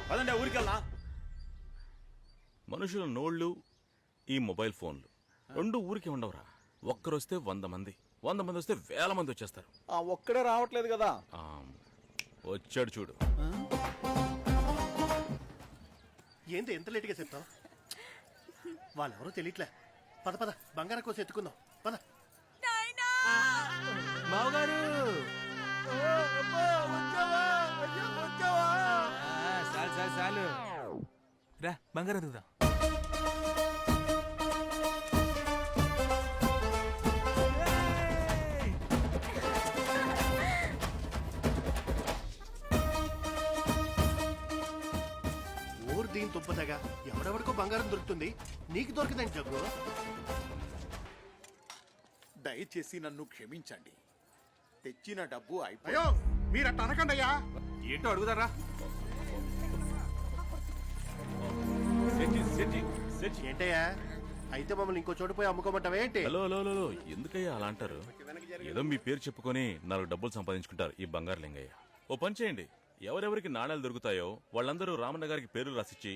పదండి ఊరికెళ్ళా. మనుషుల నోళ్లు, ఈ మొబైల్ ఫోన్లు రెండు ఊరికి ఉండవురా. ఒక్కరొస్తే 100 మంది, 100 మంది వస్తే 1000 మంది వచ్చేస్తారు. ఒక్కడే రావట్లేదు కదా. ఆ, వచ్చాడు చూడు. ఏంటి ఎంత లేటుగా చెప్తావు? వాళ్ళెవరో తెలియట్లే. పద పద, బంగారం కోసం ఎత్తుకుందాం పద. బావగారు చాలు చాలు చాలు రా, బంగారం ఎదుగుదాం. ఊరు దీని తుప్పదగా ఎవడెవడికో బంగారం దొరుకుతుంది, నీకు దొరికిందండి జగ్గు. దయచేసి నన్ను క్షమించండి. తెచ్చిన డబ్బు అయ్యో మీరట్ట అనకండి అయ్యా. ఏంటో అడుగుతారా? ఏంటయ్యా, అయితే మమ్మల్ని ఇంకో చోటు పోయి అమ్ముకోమంటావా ఏంటి? హలో హలో హలో, ఎందుకయ్యా అలా అంటారు? ఏదో మీ పేరు చెప్పుకొని 4 డబ్బులు సంపాదించుకుంటారు ఈ బంగారు లింగయ్య. ఓ పని చేయండి, ఎవరెవరికి నాణ్యాలు దొరుకుతాయో వాళ్ళందరూ రామన్న గారికి పేర్లు రాసిచ్చి